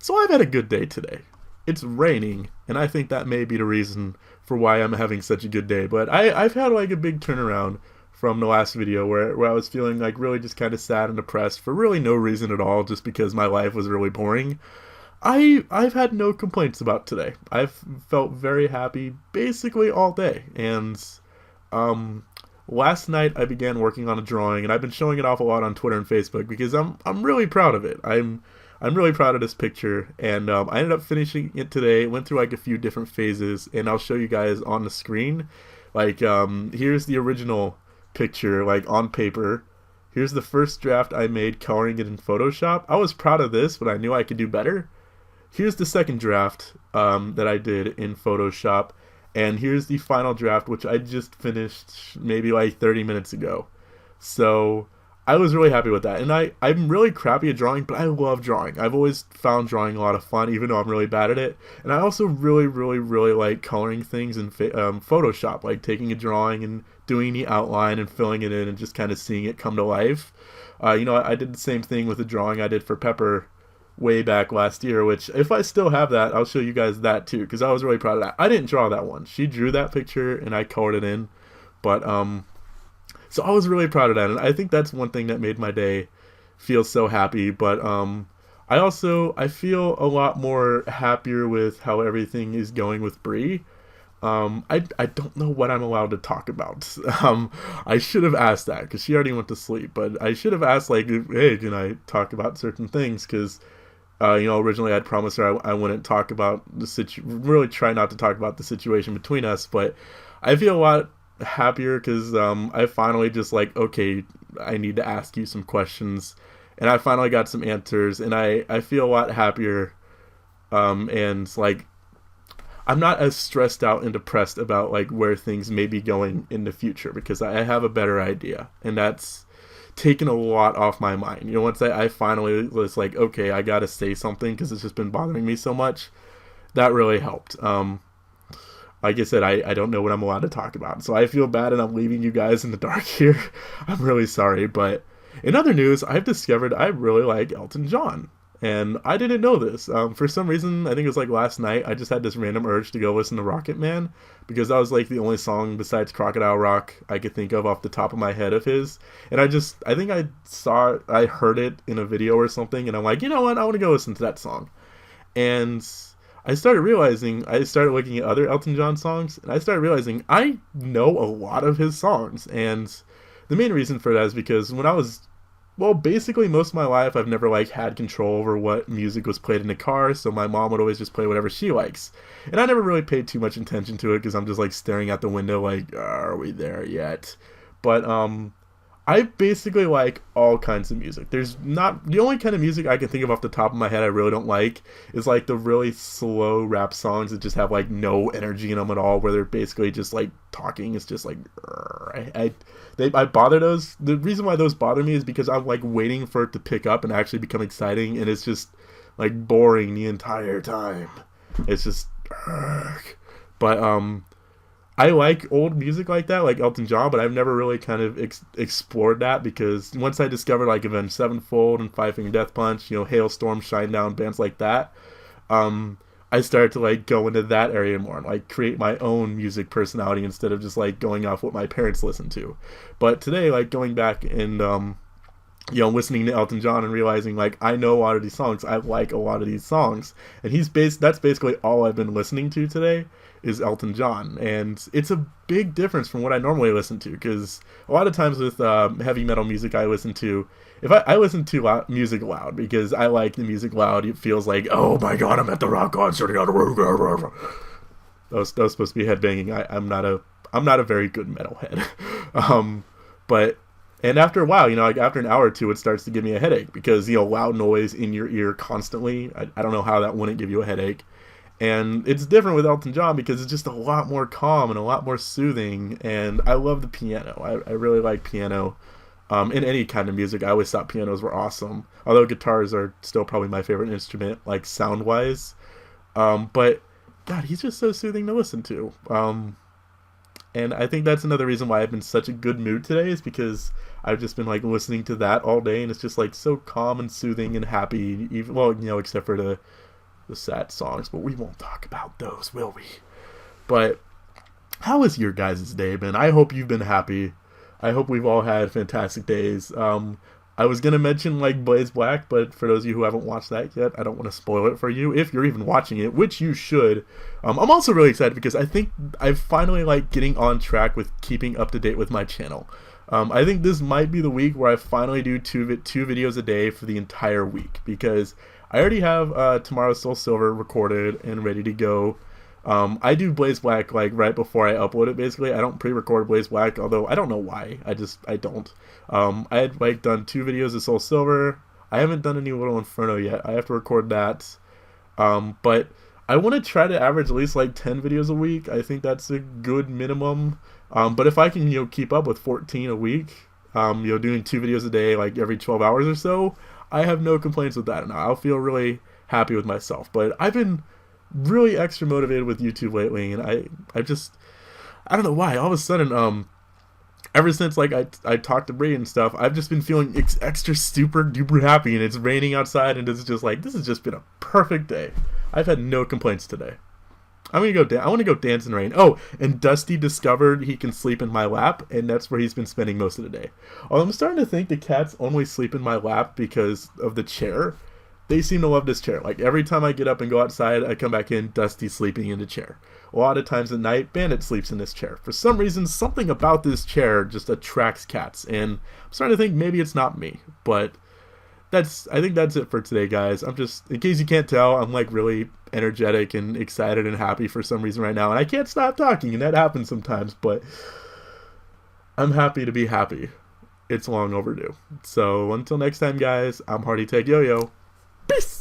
So I've had a good day today. It's raining, and I think that may be the reason for why I'm having such a good day. But I've had like a big turnaround from the last video where I was feeling like really just kind of sad and depressed for really no reason at all, just because my life was really boring. I've had no complaints about today. I've felt very happy basically all day, and um, last night I began working on a drawing, and I've been showing it off a lot on Twitter and Facebook because I'm really proud of it. I'm really proud of this picture, and I ended up finishing it today. It went through like a few different phases, and I'll show you guys on the screen. Like, here's the original picture, like on paper. Here's the first draft I made coloring it in Photoshop. I was proud of this, but I knew I could do better. Here's the second draft that I did in Photoshop, and here's the final draft, which I just finished maybe like 30 minutes ago. So I was really happy with that. And I'm really crappy at drawing, but I love drawing. I've always found drawing a lot of fun, even though I'm really bad at it. And I also really, really, really like coloring things in Photoshop, like taking a drawing and doing the outline and filling it in and just kind of seeing it come to life. I did the same thing with the drawing I did for Pepper way back last year, which if I still have that, I'll show you guys that too, because I was really proud of that. I didn't draw that one. She drew that picture and I colored it in. But so I was really proud of that, and I think that's one thing that made my day feel so happy. But I feel a lot more happier with how everything is going with Bree. I don't know what I'm allowed to talk about. I should have asked that because she already went to sleep. But I should have asked, like, hey, can I talk about certain things? Because originally I'd promised her I wouldn't talk about really try not to talk about the situation between us. But I feel a lot happier because I finally just like, okay, I need to ask you some questions, and I finally got some answers, and I feel a lot happier, and like I'm not as stressed out and depressed about like where things may be going in the future because I have a better idea, and that's taken a lot off my mind. Once I finally was like, okay, I gotta say something because it's just been bothering me so much. That really helped. Like I said, I don't know what I'm allowed to talk about. So I feel bad and I'm leaving you guys in the dark here. I'm really sorry. But in other news, I've discovered I really like Elton John. And I didn't know this. For some reason, I think it was like last night, I just had this random urge to go listen to Rocket Man. Because that was like the only song besides Crocodile Rock I could think of off the top of my head of his. And I think I heard it in a video or something. And I'm like, you know what, I want to go listen to that song. And I started looking at other Elton John songs, and I started realizing I know a lot of his songs. And the main reason for that is because basically most of my life, I've never like had control over what music was played in the car, so my mom would always just play whatever she likes. And I never really paid too much attention to it because I'm just like staring out the window like, are we there yet? But I basically like all kinds of music. There's not the only kind of music I can think of off the top of my head I really don't like is like the really slow rap songs that just have like no energy in them at all, where they're basically just like talking. It's just like I bother those. The reason why those bother me is because I'm like waiting for it to pick up and actually become exciting, and it's just like boring the entire time. It's just but I like old music like that, like Elton John, but I've never really kind of explored that because once I discovered like Avenged Sevenfold and Five Finger Death Punch, Hailstorm, Shinedown, bands like that, I started to like go into that area more and like create my own music personality instead of just like going off what my parents listened to. But today, like going back and listening to Elton John and realizing like I know a lot of these songs, I like a lot of these songs, and that's basically all I've been listening to today is Elton John, and it's a big difference from what I normally listen to, because a lot of times with heavy metal music I listen to, if I listen to music loud because I like the music loud, it feels like, oh my god, I'm at the rock concert. That was supposed to be headbanging. I'm not a very good metalhead. But and after a while, like after an hour or two, it starts to give me a headache because loud noise in your ear constantly. I don't know how that wouldn't give you a headache. And it's different with Elton John because it's just a lot more calm and a lot more soothing. And I love the piano. I really like piano. In any kind of music, I always thought pianos were awesome. Although guitars are still probably my favorite instrument, like sound-wise. But, God, he's just so soothing to listen to. And I think that's another reason why I've been in such a good mood today is because I've just been like listening to that all day, and it's just like so calm and soothing and happy. Even, except for the the sad songs, but we won't talk about those, will we? But how has your guys' day been? I hope you've been happy. I hope we've all had fantastic days. I was going to mention like Blaze Black, but for those of you who haven't watched that yet, I don't want to spoil it for you if you're even watching it, which you should. I'm also really excited because I think I'm finally like getting on track with keeping up to date with my channel. I think this might be the week where I finally do two videos a day for the entire week, because I already have Tomorrow's Soul Silver recorded and ready to go. I do Blaze Black like right before I upload it. Basically, I don't pre-record Blaze Black, although I don't know why. I don't. I had like done 2 videos of Soul Silver. I haven't done any Little Inferno yet. I have to record that. But I want to try to average at least like 10 videos a week. I think that's a good minimum. But if I can, keep up with 14 a week, doing 2 videos a day, like every 12 hours or so, I have no complaints with that, and I'll feel really happy with myself. But I've been really extra motivated with YouTube lately, and I don't know why. All of a sudden, ever since like I talked to Bree and stuff, I've just been feeling extra super duper happy, and it's raining outside, and it's just like, this has just been a perfect day. I've had no complaints today. I want to go dance in the rain. Oh, and Dusty discovered he can sleep in my lap, and that's where he's been spending most of the day. Although I'm starting to think the cats only sleep in my lap because of the chair. They seem to love this chair. Like every time I get up and go outside, I come back in, Dusty's sleeping in the chair. A lot of times at night, Bandit sleeps in this chair. For some reason, something about this chair just attracts cats, and I'm starting to think maybe it's not me, but I think that's it for today, guys. I'm just, in case you can't tell, I'm like really energetic and excited and happy for some reason right now, and I can't stop talking, and that happens sometimes, but I'm happy to be happy. It's long overdue. So until next time, guys, I'm Hardy Tech Yo-Yo. Peace!